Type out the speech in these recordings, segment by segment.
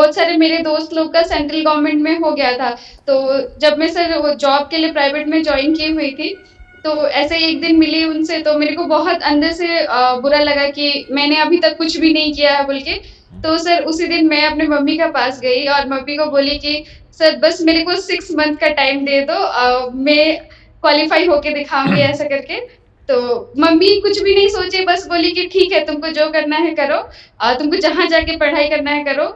बहुत सारे मेरे दोस्त लोग का सेंट्रल गवर्नमेंट में हो गया था। तो जब मैं सर वो जॉब के लिए प्राइवेट में जॉइन की हुई थी, तो ऐसे ही एक दिन मिली उनसे, तो मेरे को बहुत अंदर से बुरा लगा कि मैंने अभी तक कुछ भी नहीं किया है बोल के। तो सर उसी दिन मैं अपने मम्मी के पास गई और मम्मी को बोली कि सर बस मेरे को 6 मंथ का टाइम दे दो, मैं क्वालीफाई होके दिखाऊँगी ऐसा करके। तो मम्मी कुछ भी नहीं सोची, बस बोली कि ठीक है, तुमको जो करना है करो, तुमको जहाँ जाके पढ़ाई करना है करो।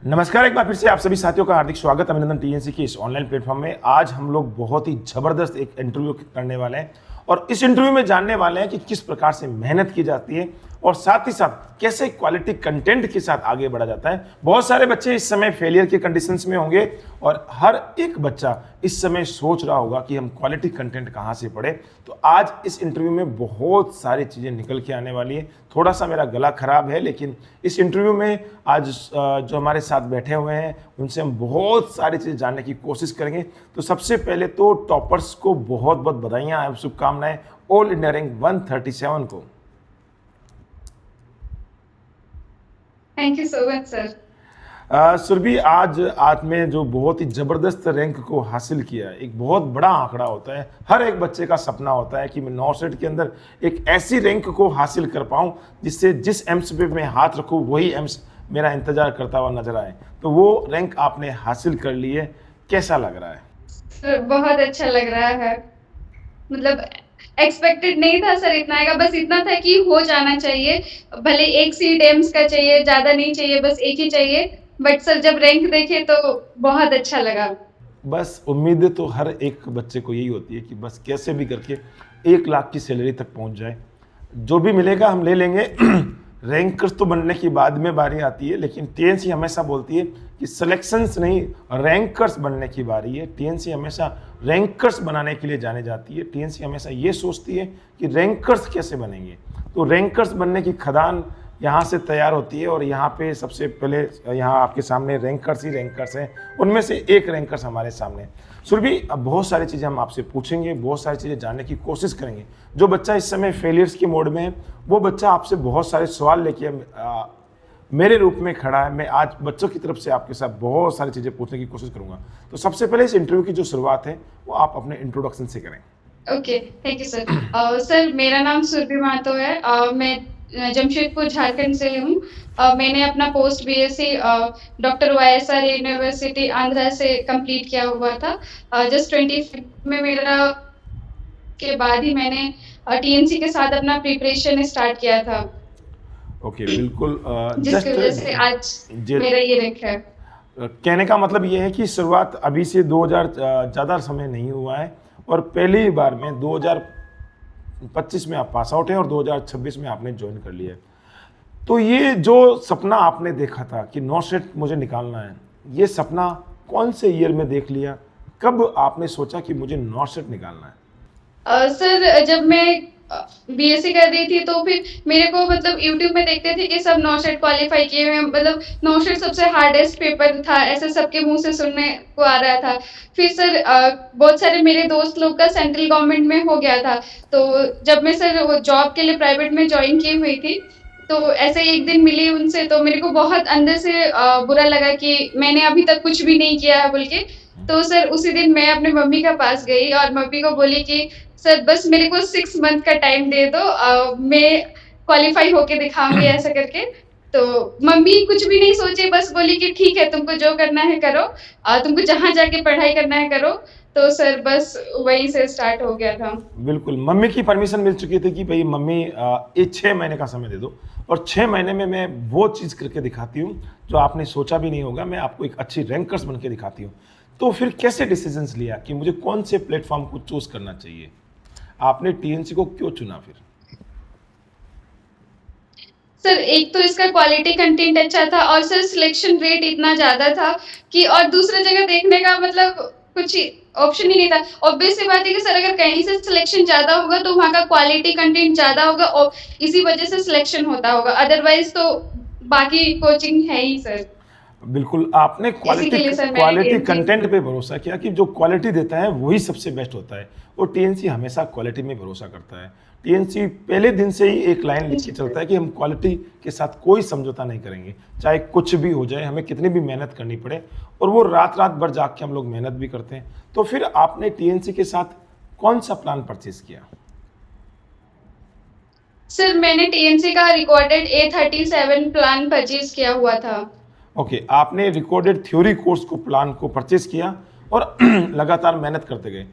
नमस्कार, एक बार फिर से आप सभी साथियों का हार्दिक स्वागत, अभिनंदन टीएनसी के इस ऑनलाइन प्लेटफॉर्म में। आज हम लोग बहुत ही जबरदस्त एक इंटरव्यू करने वाले हैं और इस इंटरव्यू में जानने वाले हैं कि किस प्रकार से मेहनत की जाती है और साथ ही साथ कैसे क्वालिटी कंटेंट के साथ आगे बढ़ा जाता है। बहुत सारे बच्चे इस समय फेलियर के कंडीशंस में होंगे और हर एक बच्चा इस समय सोच रहा होगा कि हम क्वालिटी कंटेंट कहाँ से पढ़े। तो आज इस इंटरव्यू में बहुत सारी चीज़ें निकल के आने वाली है। थोड़ा सा मेरा गला खराब है, लेकिन इस इंटरव्यू में आज जो हमारे साथ बैठे हुए हैं उनसे हम बहुत सारी चीज़ें जानने की कोशिश करेंगे। तो सबसे पहले तो टॉपर्स को बहुत बहुत बधाइयाँ एवं शुभकामनाएं ऑल इंडिया रैंक 137 को। Thank you so much sir. Surabhi, आज आपने जो बहुत ही जबरदस्त रैंक को हासिल किया है, एक बहुत बड़ा आंकड़ा होता है। हर एक बच्चे का सपना होता है कि मैं नॉर्सेट के अंदर एक ऐसी रैंक को हासिल कर पाऊं जिससे जिस एम्स पे मैं हाथ रखूं वही एम्स मेरा इंतजार करता हुआ नजर आए। तो वो रैंक आपने हासिल कर ली है, कैसा लग रहा है? सर बहुत अच्छा लग रहा है, मतलब एक्सपेक्टेड नहीं था सर इतना आएगा, बस इतना था कि हो जाना चाहिए। भले एक सीट एम्स का चाहिए, ज्यादा नहीं चाहिए, बस एक ही चाहिए। बट सर जब रैंक देखे तो बहुत अच्छा लगा। बस उम्मीदें तो हर एक बच्चे को यही होती है कि बस कैसे भी करके 1 लाख की सैलरी तक पहुंच जाए। जो भी मिलेगा हम ले लेंगे। रैंकर्स तो बनने की बाद में बारी आती है, लेकिन टीएनसी हमेशा बोलती है कि सिलेक्शंस नहीं, रैंकर्स बनने की बारी है। टीएनसी हमेशा रैंकर्स बनाने के लिए जाने जाती है। टीएनसी हमेशा ये सोचती है कि रैंकर्स कैसे बनेंगे। तो रैंकर्स बनने की खदान यहाँ से तैयार होती है और यहाँ पे सबसे पहले यहाँ आपके सामने रैंकर्स ही रैंकर्स हैं। उनमें से एक रैंकर्स हमारे सामने। सुरभि, अब बहुत सारी चीज़ें हम आपसे पूछेंगे, बहुत सारी चीज़ें जानने की कोशिश करेंगे। जो बच्चा इस समय फेलियर्स के मोड में है वो बच्चा आपसे बहुत सारे सवाल लेके मेरे रूप में खड़ा है। मैं आज बच्चों की तरफ से आपके साथ बहुत सारी चीज़ें पूछने की कोशिश करूँगा। तो सबसे पहले इस इंटरव्यू की जो शुरुआत है वो आप अपने इंट्रोडक्शन से करें। Okay, thank you sir. Sir मेरा नाम सुरभि महतो है। मैं जमशेदपुर झारखंड से हूँ। मैंने अपना post BSc doctor YSR university Andhra से कंप्लीट किया हुआ था। जस्ट 20 में मेरा के बाद ही मैंने टीएनसी के साथ अपना प्रिपरेशन स्टार्ट किया था, ओके, बिल्कुल। जिसकी जस्ट वजह से आज मेरा ये रैंक है। कहने का मतलब ये है कि शुरुआत अभी से 2000 ज़्यादा समय नहीं हुआ है और पहली बार में 2025 में आप पास आउट हैं और 2026 में आपने ज्वाइन कर लिया है। तो ये जो सपना आपने देखा था कि नॉर्सेट मुझे निकालना है, ये सपना कौन से ईयर में देख लिया? कब आपने सोचा कि मुझे नॉर्सेट निकालना है? सर जब मैं बीएससी कर रही थी तो फिर मेरे को मतलब यूट्यूब में देखते थे कि सब नॉर्सेट क्वालिफाई किए हुए हैं, मतलब नॉर्सेट सबसे हार्डेस्ट पेपर था, ऐसे सबके मुंह से सुनने को आ रहा था। फिर सर बहुत सारे मेरे दोस्त लोग का सेंट्रल गवर्नमेंट में हो गया था। तो जब मैं सर वो जॉब के लिए प्राइवेट में ज्वाइन की हुई थी, तो ऐसे ही एक दिन मिली उनसे, तो मेरे को बहुत अंदर से बुरा लगा कि मैंने अभी तक कुछ भी नहीं किया है बोल के। तो सर उसी दिन मैं अपने मम्मी के पास गई और मम्मी को बोली कि सर बस मेरे को 6 मंथ का टाइम दे दो, मैं क्वालीफाई होके दिखाऊंगी ऐसा करके। तो मम्मी कुछ भी नहीं सोची, बस बोली कि ठीक है, तुमको जो करना है करो, तुमको जहाँ जाके पढ़ाई करना है करो। तो सर बस वहीं से स्टार्ट हो गया था। बिल्कुल, मम्मी की परमिशन मिल चुकी थी कि भाई मम्मी ये 6 महीने का समय दे दो और 6 महीने में मैं वो चीज़ करके दिखाती हूँ जो आपने सोचा भी नहीं होगा। मैं आपको एक अच्छी रैंकर्स बन के दिखाती हूँ। तो फिर कैसे डिसीजंस लिया कि मुझे कौन से प्लेटफॉर्म को चूज करना चाहिए? आपने टीएनसी को क्यों चुना फिर? सर एक तो इसका क्वालिटी कंटेंट अच्छा था और सर सिलेक्शन रेट इतना ज्यादा था कि और दूसरी जगह देखने का मतलब कुछ ऑप्शन ही नहीं था। ऑब्वियस सी बात है कि सर अगर कहीं से सिलेक्शन ज्यादा होगा तो वहाँ का क्वालिटी कंटेंट ज्यादा होगा और इसी वजह से सिलेक्शन होता होगा, अदरवाइज तो बाकी कोचिंग है ही सर। बिल्कुल, आपने इसी के लिए सर मैंने क्वालिटी टीएनसी। कंटेंट पे भरोसा किया कि जो क्वालिटी देता है वही सबसे बेस्ट होता है, और टीएनसी हमेशा क्वालिटी में भरोसा करता है। टीएनसी पहले दिन से ही एक लाइन लिख के चलता है कि हम क्वालिटी के साथ कोई समझौता नहीं करेंगे, चाहे कुछ भी हो जाए, हमें कितनी भी मेहनत करनी पड़े, और वो रात-रात भर जाग के हम लोग मेहनत भी करते हैं। तो फिर आपने टीएनसी के साथ कौन-सा प्लान परचेज़ किया? सर मैंने टीएनसी का रिकॉर्डेड A37 प्लान परचेज किया हुआ था। ओके, आपने रिकॉर्डेड थ्योरी कोर्स को प्लान को परचेज़ किया और लगातार मेहनत करते गए।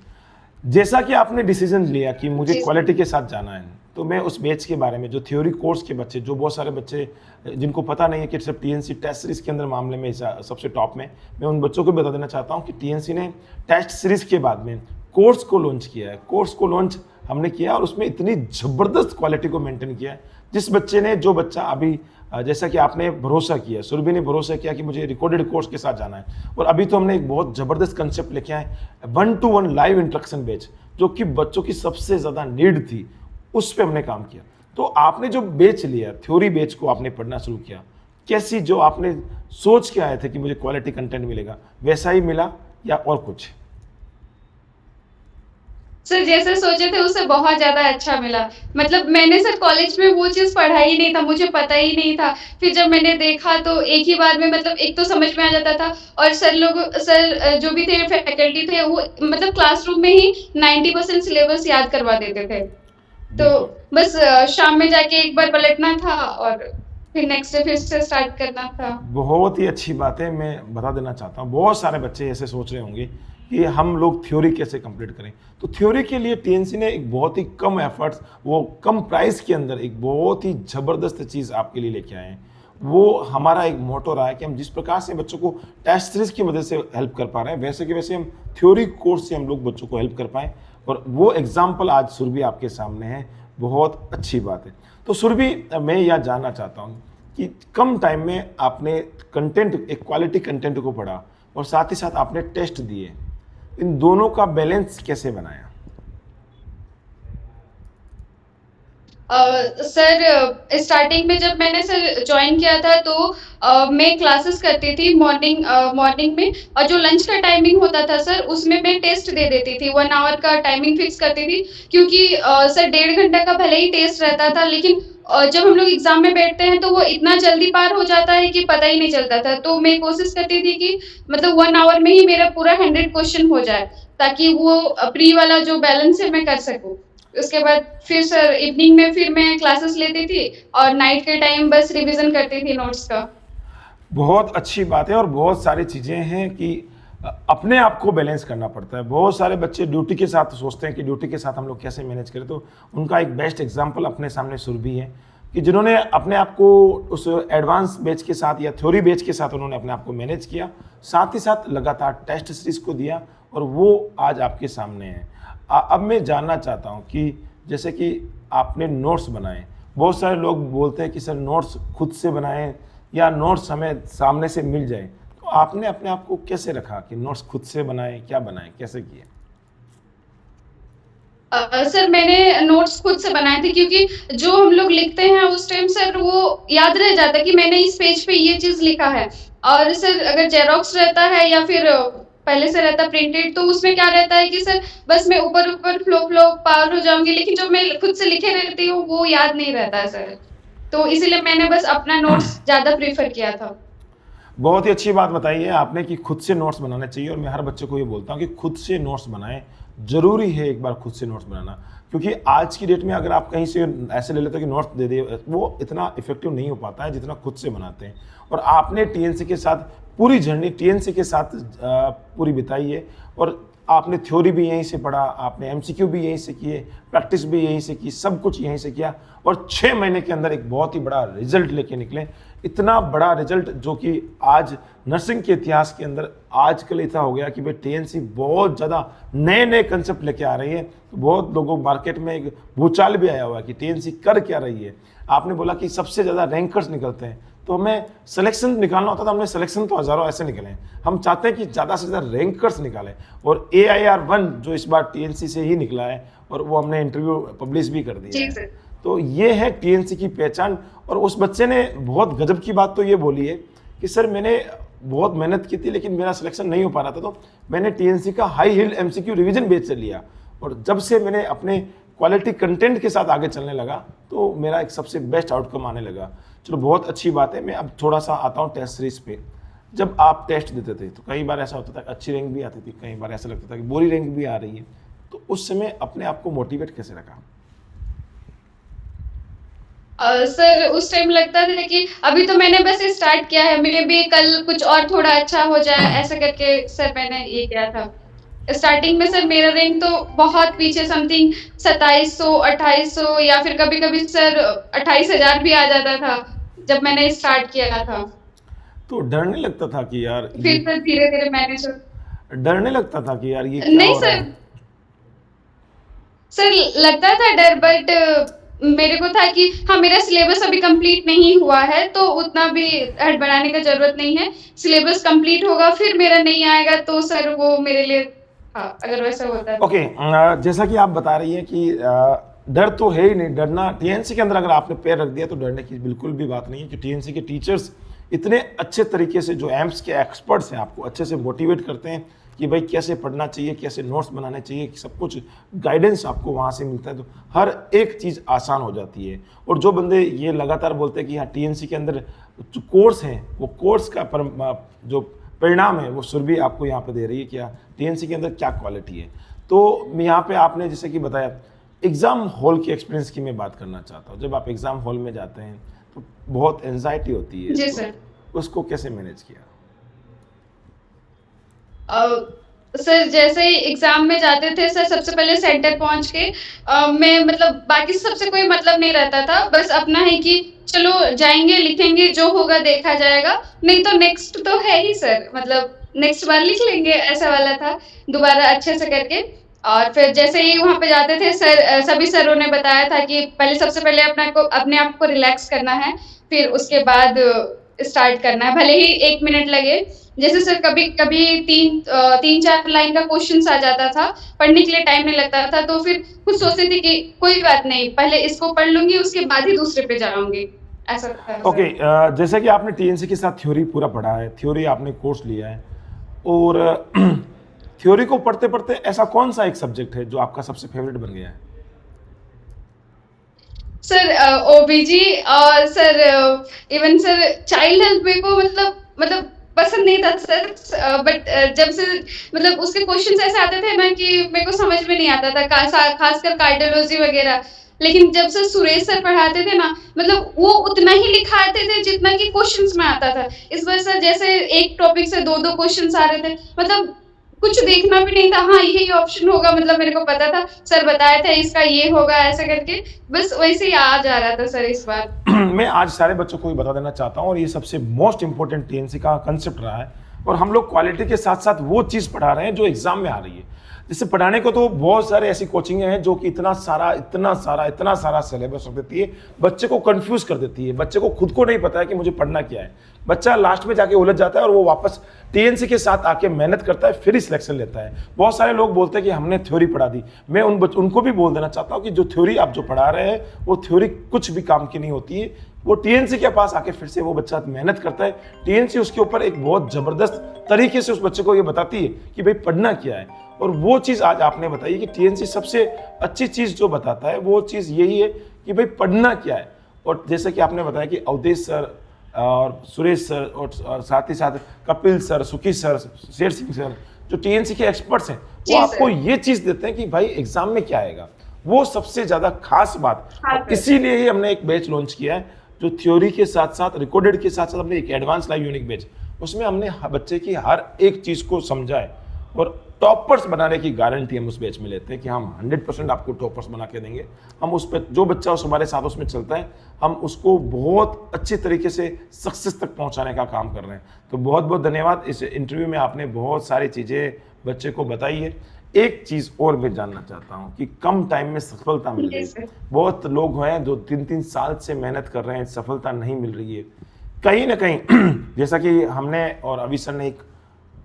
जैसा कि आपने डिसीजन लिया कि मुझे जी सर। क्वालिटी के साथ जाना है, तो मैं उस बैच के बारे में, जो थ्योरी कोर्स के बच्चे, जो बहुत सारे बच्चे जिनको पता नहीं है कि सिर्फ टीएनसी टेस्ट सीरीज के अंदर मामले में सबसे टॉप में, मैं उन बच्चों को बता देना चाहता हूं कि टीएनसी ने टेस्ट सीरीज के बाद में कोर्स को लॉन्च किया है। कोर्स को लॉन्च हमने किया और उसमें इतनी ज़बरदस्त क्वालिटी को मेंटेन किया है। जिस बच्चे ने, जो बच्चा अभी जैसा कि आपने भरोसा किया, सुरभि ने भरोसा किया कि मुझे रिकॉर्डेड कोर्स के साथ जाना है, और अभी तो हमने एक बहुत ज़बरदस्त कंसेप्ट लेके आए, 1-to-1 लाइव इंस्ट्रक्शन बैच, जो कि बच्चों की सबसे ज़्यादा नीड थी, उस पे हमने काम किया। तो आपने जो बैच लिया, थ्योरी बैच को आपने पढ़ना शुरू किया, कैसी, जो आपने सोच के आए थे कि मुझे क्वालिटी कंटेंट मिलेगा, वैसा ही मिला या और कुछ? सर जैसे सोचे थे उससे बहुत ज़्यादा अच्छा मिला। मतलब मैंने सर कॉलेज में वो चीज़ पढ़ा ही नहीं था, मुझे पता ही नहीं था। फिर जब मैंने देखा तो एक ही बार में मतलब एक तो समझ में आ जाता था, और सर जो भी थे फैकल्टी थे वो मतलब क्लासरूम में ही 90% सिलेबस याद करवा देते थे। तो बिल्कुल। बस शाम में जाके एक बार पलटना था और फिर नेक्स्ट डे फिर से स्टार्ट करना था। बहुत ही अच्छी बात है। मैं बता देना चाहता हूँ, बहुत सारे बच्चे ऐसे सोच रहे होंगे कि हम लोग थ्योरी कैसे कंप्लीट करें। तो थ्योरी के लिए टीएनसी ने एक बहुत ही कम एफर्ट्स, वो कम प्राइस के अंदर एक बहुत ही ज़बरदस्त चीज़ आपके लिए लेके आए हैं। वो हमारा एक मोटो रहा है कि हम जिस प्रकार से बच्चों को टेस्ट सीरीज की मदद से हेल्प कर पा रहे हैं, वैसे कि वैसे हम थ्योरी कोर्स से हम लोग बच्चों को हेल्प कर पाएँ, और वो एग्जाम्पल आज सुरभि आपके सामने है। बहुत अच्छी बात है। तो सुरभि, मैं यह जानना चाहता हूँ कि कम टाइम में आपने कंटेंट, एक क्वालिटी कंटेंट को पढ़ा, और साथ ही साथ आपने टेस्ट दिए, इन दोनों का बैलेंस कैसे बनाया? सर स्टार्टिंग में जब मैंने सर ज्वाइन किया था तो मैं क्लासेस करती थी मॉर्निंग में, और जो लंच का टाइमिंग होता था सर उसमें मैं टेस्ट दे देती थी, 1 आवर का टाइमिंग फिक्स करती थी। क्योंकि सर 1.5 घंटा का भले ही टेस्ट रहता था, लेकिन जब हम लोग एग्जाम में बैठते हैं तो वो इतना जल्दी पार हो जाता है कि पता ही नहीं चलता था। तो मैं कोशिश करती थी कि मतलब 1 आवर में ही मेरा पूरा 100 क्वेश्चन हो जाए, ताकि वो प्री वाला जो बैलेंस है मैं कर सकूं। उसके बाद फिर सर इवनिंग में फिर मैं क्लासेस लेती थी, और नाइट के टाइम बस रिवीजन करती थी नोट्स का। बहुत अच्छी बात है, और बहुत सारी चीज़ें हैं कि अपने आप को बैलेंस करना पड़ता है। बहुत सारे बच्चे ड्यूटी के साथ सोचते हैं कि ड्यूटी के साथ हम लोग कैसे मैनेज करें, तो उनका एक बेस्ट एग्जांपल अपने सामने सुरभि है, कि जिन्होंने अपने आप को उस एडवांस बैच के साथ या थ्योरी बैच के साथ उन्होंने अपने आप को मैनेज किया, साथ ही साथ लगातार टेस्ट सीरीज को दिया, और वो आज आपके सामने है। अब मैं जानना चाहता हूँ कि जैसे कि आपने नोट्स बनाए, बहुत सारे लोग बोलते हैं कि सर नोट्स खुद से बनाएं या नोट्स हमें सामने से मिल जाए, तो आपने अपने आप को कैसे रखा कि नोट्स खुद से बनाएं, क्या बनाएं, कैसे किए? सर मैंने नोट्स खुद से बनाए थे, क्योंकि जो हम लोग लिखते हैं उस टाइम सर वो याद रह जाता है कि मैंने इस पेज पे ये चीज लिखा है। और सर अगर जेरोक्स रहता है या फिर पहले से रहता प्रिंटेड, तो उसमें क्या रहता है कि सर बस मैं ऊपर ऊपर फ्लो फ्लो पार हो जाऊंगी, लेकिन जो मैं खुद से लिखे रहती हूँ वो याद नहीं रहता है सर। तो इसीलिए मैंने बस अपना नोट्स ज्यादा प्रेफर किया था। बहुत ही अच्छी बात बताई है आपने कि खुद से नोट्स बनाने चाहिए, और मैं हर बच्चे को ये बोलता हूँ कि खुद से नोट्स बनाएं। ज़रूरी है एक बार खुद से नोट्स बनाना, क्योंकि आज की डेट में अगर आप कहीं से ऐसे ले लेते हो कि नोट्स दे दे, वो इतना इफेक्टिव नहीं हो पाता है जितना खुद से बनाते हैं। और आपने टीएनसी के साथ पूरी जर्नी टीएनसी के साथ पूरी बिताई है, और आपने थ्योरी भी यहीं से पढ़ा, आपने एमसीक्यू भी यहीं से किए, प्रैक्टिस भी यहीं से की, सब कुछ यहीं से किया, और 6 महीने के अंदर एक बहुत ही बड़ा रिजल्ट लेके निकले। इतना बड़ा रिजल्ट जो कि आज नर्सिंग के इतिहास के अंदर आजकल ऐसा हो गया कि भाई टीएनसी बहुत ज़्यादा नए नए कंसेप्ट लेके आ रही है। तो बहुत लोगों मार्केट में एक भूचाल भी आया हुआ है कि टीएनसी कर क्या रही है। आपने बोला कि सबसे ज़्यादा रैंकर्स निकलते हैं, तो हमें सिलेक्शन निकालना होता था, हमने सिलेक्शन तो हज़ारों ऐसे निकले हैं। हम चाहते हैं कि ज़्यादा से ज़्यादा रैंकर्स निकालें, और AIR-1 जो इस बार टीएनसी से ही निकला है, और वो हमने इंटरव्यू पब्लिश भी कर दिया है। तो ये है टीएनसी की पहचान। और उस बच्चे ने बहुत गजब की बात तो ये बोली है कि सर मैंने बहुत मेहनत की थी लेकिन मेरा सिलेक्शन नहीं हो पा रहा था, तो मैंने टीएनसी का हाई हील्ड एमसीक्यू रिवीजन बेच से लिया, और जब से मैंने अपने क्वालिटी कंटेंट के साथ आगे चलने लगा तो मेरा एक सबसे बेस्ट आउटकम आने लगा। चलो बहुत अच्छी बात है। मैं अब थोड़ा सा आता हूँ टेस्ट सीरीज पे। जब आप टेस्ट देते थे तो कई बार ऐसा होता था कि अच्छी रैंक भी आती थी, कई बार ऐसा लगता था कि बुरी रैंक भी आ रही है, तो उस समय अपने आप को मोटिवेट कैसे रखा? सर उस टाइम लगता था कि अभी तो मैंने बस स्टार्ट किया है, मे बी कल कुछ और थोड़ा अच्छा हो जाए, ऐसा करके सर मैंने ये किया था। स्टार्टिंग में सर मेरा रैंक तो बहुत पीछे, समथिंग 2700 2800 या फिर कभी कभी सर 28,000 भी आ जाता था जब मैंने स्टार्ट किया था। तो डर नहीं लगता था कि यार फिर ये, सर धीरे धीरे मैनेज हो। डर नहीं लगता था कि यार ये क्या नहीं हो रहा सर, है? सर लगता था डर, बट मेरे को था कि हाँ मेरा सिलेबस अभी कंप्लीट नहीं हुआ है तो उतना भी हड़बड़ाने का जरूरत नहीं है। सिलेबस कंप्लीट होगा फिर मेरा नहीं आएगा तो सर वो मेरे लिए, हाँ अगर वैसा होता तो। ओके, जैसा कि आप बता रही हैं कि डर तो है ही नहीं, डरना टीएनसी के अंदर अगर आपने पैर रख दिया तो डरने की बिल्कुल भी बात नहीं है, कि टीएनसी के टीचर्स इतने अच्छे तरीके से, जो एम्स के एक्सपर्ट्स हैं, आपको अच्छे से मोटिवेट करते हैं कि भाई कैसे पढ़ना चाहिए, कैसे नोट्स बनाने चाहिए, सब कुछ गाइडेंस आपको वहाँ से मिलता है, तो हर एक चीज़ आसान हो जाती है। और जो बंदे ये लगातार बोलते हैं कि हाँ टीएनसी के अंदर जो कोर्स हैं, वो कोर्स का जो परिणाम है वो सुरभि आपको यहाँ पे दे रही है कि टीएनसी के अंदर क्या क्वालिटी है। तो यहाँ पे आपने जैसे कि बताया, एग्ज़ाम हॉल की एक्सपीरियंस की मैं बात करना चाहता हूँ। जब आप एग्ज़ाम हॉल में जाते हैं तो बहुत एंजाइटी होती है, जी तो सर। उसको कैसे मैनेज किया? सर जैसे ही एग्जाम में जाते थे सर, सबसे पहले सेंटर पहुंच के मैं मतलब बाकी सबसे कोई मतलब नहीं रहता था, बस अपना है कि चलो जाएंगे लिखेंगे जो होगा देखा जाएगा, नहीं तो नेक्स्ट तो है ही सर, मतलब नेक्स्ट बार लिख लेंगे ऐसा वाला था, दोबारा अच्छे से करके। और फिर जैसे ही वहां पे जाते थे सर, सभी सरों ने बताया था कि पहले सबसे पहले अपने आप को रिलैक्स करना है, फिर उसके बाद स्टार्ट करना है, भले ही 1 मिनट लगे। जैसे सर कभी कभी 3-4 लाइन का क्वेश्चन आ जाता था, पढ़ने के लिए टाइम नहीं लगता था, तो फिर खुद सोचती थी कि कोई बात नहीं, पहले इसको पढ़ लूंगी उसके बाद ही दूसरे पे जाऊंगी, ऐसा था ओके, सर। जैसे कि आपने टीएनसी के साथ थ्योरी पूरा पढ़ा है, थ्योरी आपने कोर्स लिया है, और थ्योरी को पढ़ते पढ़ते ऐसा कौन सा एक सब्जेक्ट है जो आपका सबसे फेवरेट बन गया है? सर ओबीजी, और sir even sir child health मेरे को मतलब पसंद नहीं था सर, बट जब से मतलब उसके क्वेश्चंस ऐसे आते थे ना कि मेरे को समझ में नहीं आता था, खासकर कार्डियोलॉजी वगैरह। लेकिन जब से सुरेश सर पढ़ाते थे ना, मतलब वो उतना ही लिखाते थे जितना कि क्वेश्चंस में आता था। इस वजह से जैसे एक टॉपिक से 2-2 क्वेश्चंस आ रहे थे, मतलब कुछ देखना भी नहीं था, हाँ यही ऑप्शन होगा, मतलब मेरे को पता था, सर बताया था इसका ये होगा ऐसे करके, बस वैसे ही आ जा रहा था सर इस बार। मैं आज सारे बच्चों को भी बता देना चाहता हूँ, और ये सबसे मोस्ट इंपॉर्टेंट टीएनसी का कंसेप्ट रहा है, और हम लोग क्वालिटी के साथ साथ वो चीज़ पढ़ा रहे हैं जो एग्जाम में आ रही है। जैसे पढ़ाने को तो बहुत सारे ऐसी कोचिंग हैं जो कि इतना सारा सिलेबस रख देती है, बच्चे को कंफ्यूज कर देती है, बच्चे को खुद को नहीं पता है कि मुझे पढ़ना क्या है, बच्चा लास्ट में जाके उलझ जाता है, और वो वापस टीएनसी के साथ आके मेहनत करता है, फिर ही सिलेक्शन लेता है। बहुत सारे लोग बोलते हैं कि हमने थ्योरी पढ़ा दी। मैं उनको भी बोल देना चाहता हूँ कि जो थ्योरी आप जो पढ़ा रहे हैं वो थ्योरी कुछ भी काम की नहीं होती है। वो टीएनसी के पास आके फिर से वो बच्चा मेहनत करता है, टीएनसी उसके ऊपर एक बहुत जबरदस्त तरीके से उस बच्चे को ये बताती है कि भाई पढ़ना क्या है। और वो चीज़ आज आपने बताई कि टीएनसी सबसे अच्छी चीज़ जो बताता है वो चीज़ यही है कि भाई पढ़ना क्या है। और जैसे कि आपने बताया कि अवधेश सर और सुरेश सर और साथ ही साथ कपिल सर, सुखी सर, शेर सिंह सर, जो टीएनसी के एक्सपर्ट्स हैं, वो आपको ये चीज़ देते हैं कि भाई एग्जाम में क्या आएगा, वो सबसे ज़्यादा खास बात। और इसीलिए ही हमने एक बैच लॉन्च किया है जो थ्योरी के साथ साथ रिकॉर्डेड के साथ साथ हमने एक एडवांस लाइव यूनिक बैच, उसमें हमने बच्चे की हर एक चीज़ को समझा है, और टॉपर्स बनाने की गारंटी हम उस बैच में लेते हैं कि हम 100% आपको टॉपर्स बना के देंगे। हम उस पर जो बच्चा उस हमारे साथ उसमें चलता है, हम उसको बहुत अच्छे तरीके से सक्सेस तक पहुंचाने का काम कर रहे हैं। तो बहुत बहुत धन्यवाद। इस इंटरव्यू में आपने बहुत सारी चीज़ें बच्चे को बताई है। एक चीज़ और मैं जानना चाहता हूँ कि कम टाइम में सफलता मिल रही है, बहुत लोग हैं जो 3-3 साल से मेहनत कर रहे हैं, सफलता नहीं मिल रही है कहीं ना कहीं। जैसा कि हमने और अभी सर ने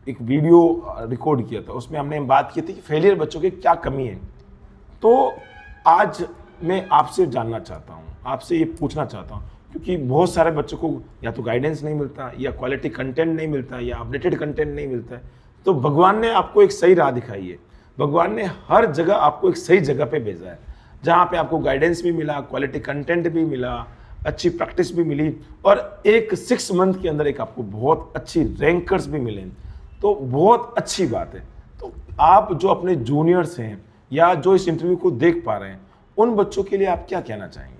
एक वीडियो रिकॉर्ड किया था, उसमें हमने बात की थी कि फेलियर बच्चों की क्या कमी है। तो आज मैं आपसे जानना चाहता हूँ, आपसे ये पूछना चाहता हूँ, क्योंकि बहुत सारे बच्चों को या तो गाइडेंस नहीं मिलता, या क्वालिटी कंटेंट नहीं मिलता, या अपडेटेड कंटेंट नहीं मिलता है। तो भगवान ने आपको एक सही राह दिखाई है, भगवान ने हर जगह आपको एक सही जगह पे भेजा है, जहाँ पे आपको गाइडेंस भी मिला, क्वालिटी कंटेंट भी मिला, अच्छी प्रैक्टिस भी मिली, और एक 6 मंथ के अंदर एक आपको बहुत अच्छी रैंकर्स भी मिले। तो बहुत अच्छी बात है। तो आप जो अपने जूनियर्स हैं या जो इस इंटरव्यू को देख पा रहे हैं, उन बच्चों के लिए आप क्या कहना चाहेंगे?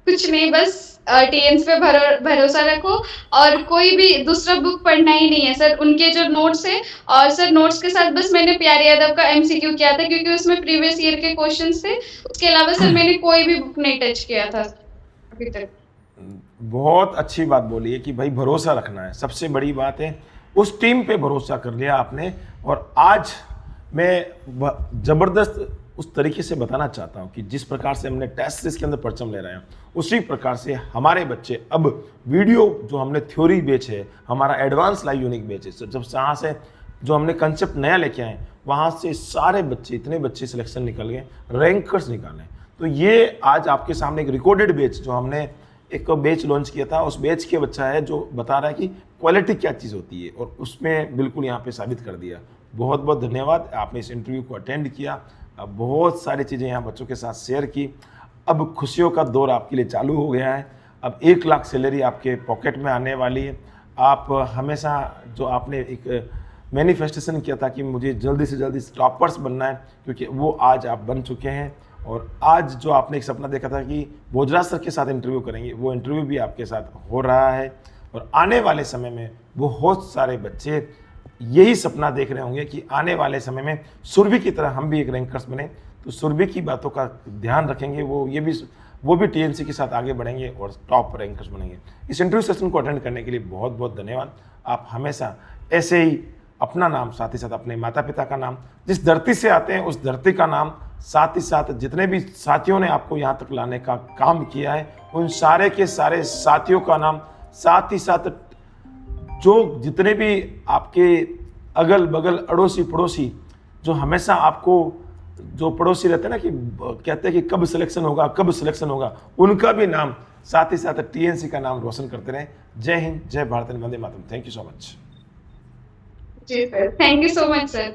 कुछ नहीं, बस टीएन्स पे भरोसा रखो, और कोई भी दूसरा बुक पढ़ना ही नहीं है सर। उनके जो नोट्स है, और सर नोट्स के साथ बस मैंने प्यारे यादव का एमसीक्यू किया था, क्योंकि उसमें प्रीवियस ईयर के क्वेश्चंस थे। उसके अलावा सर मैंने कोई भी बुक नहीं टच किया था अभी तक। बहुत अच्छी बात बोली है कि भाई भरोसा रखना है, सबसे बड़ी बात है। उस टीम पे भरोसा कर लिया आपने, और आज मैं ज़बरदस्त उस तरीके से बताना चाहता हूँ कि जिस प्रकार से हमने टेस्ट सीरीज के अंदर परचम ले रहे हैं, उसी प्रकार से हमारे बच्चे अब वीडियो जो हमने थ्योरी बेच है, हमारा एडवांस लाइव यूनिक बेच है, जब यहाँ से जो हमने कंसेप्ट नया लेके आए, वहाँ से सारे बच्चे, इतने बच्चे सिलेक्शन निकल गए, रैंकर्स निकाले। तो ये आज आपके सामने एक रिकॉर्डेड बैच, जो हमने एक बैच लॉन्च किया था, उस बैच के बच्चा है जो बता रहा है कि क्वालिटी क्या चीज़ होती है, और उसमें बिल्कुल यहाँ पे साबित कर दिया। बहुत बहुत धन्यवाद, आपने इस इंटरव्यू को अटेंड किया, अब बहुत सारी चीज़ें यहाँ बच्चों के साथ शेयर की। अब खुशियों का दौर आपके लिए चालू हो गया है। अब 1 लाख सैलरी आपके पॉकेट में आने वाली है। आप हमेशा जो आपने एक मैनिफेस्टेशन किया था कि मुझे जल्दी से जल्दी टॉपर्स बनना है, क्योंकि वो आज आप बन चुके हैं। और आज जो आपने एक सपना देखा था कि भोजराज सर के साथ इंटरव्यू करेंगे, वो इंटरव्यू भी आपके साथ हो रहा है। और आने वाले समय में बहुत सारे बच्चे यही सपना देख रहे होंगे कि आने वाले समय में सुरभि की तरह हम भी एक रैंकर्स बने। तो सुरभि की बातों का ध्यान रखेंगे, वो भी टीएनसी के साथ आगे बढ़ेंगे और टॉप रैंकर्स बनेंगे। इस इंटरव्यू सेशन को अटेंड करने के लिए बहुत बहुत धन्यवाद। आप हमेशा ऐसे ही अपना नाम, साथ ही साथ अपने माता पिता का नाम, जिस धरती से आते हैं उस धरती का नाम, साथ ही साथ जितने भी साथियों ने आपको यहाँ तक लाने का काम किया है, उन सारे के सारे साथियों का नाम, साथ ही साथ जो जितने भी आपके अगल बगल अड़ोसी पड़ोसी, जो हमेशा आपको, जो पड़ोसी रहते हैं ना कि कहते हैं कि कब सिलेक्शन होगा, कब सिलेक्शन होगा, उनका भी नाम, साथ ही साथ टीएनसी का नाम रोशन करते रहें। जय हिंद, जय भारत, वंदे मातरम। Thank you so much. जी sir, thank you so much sir.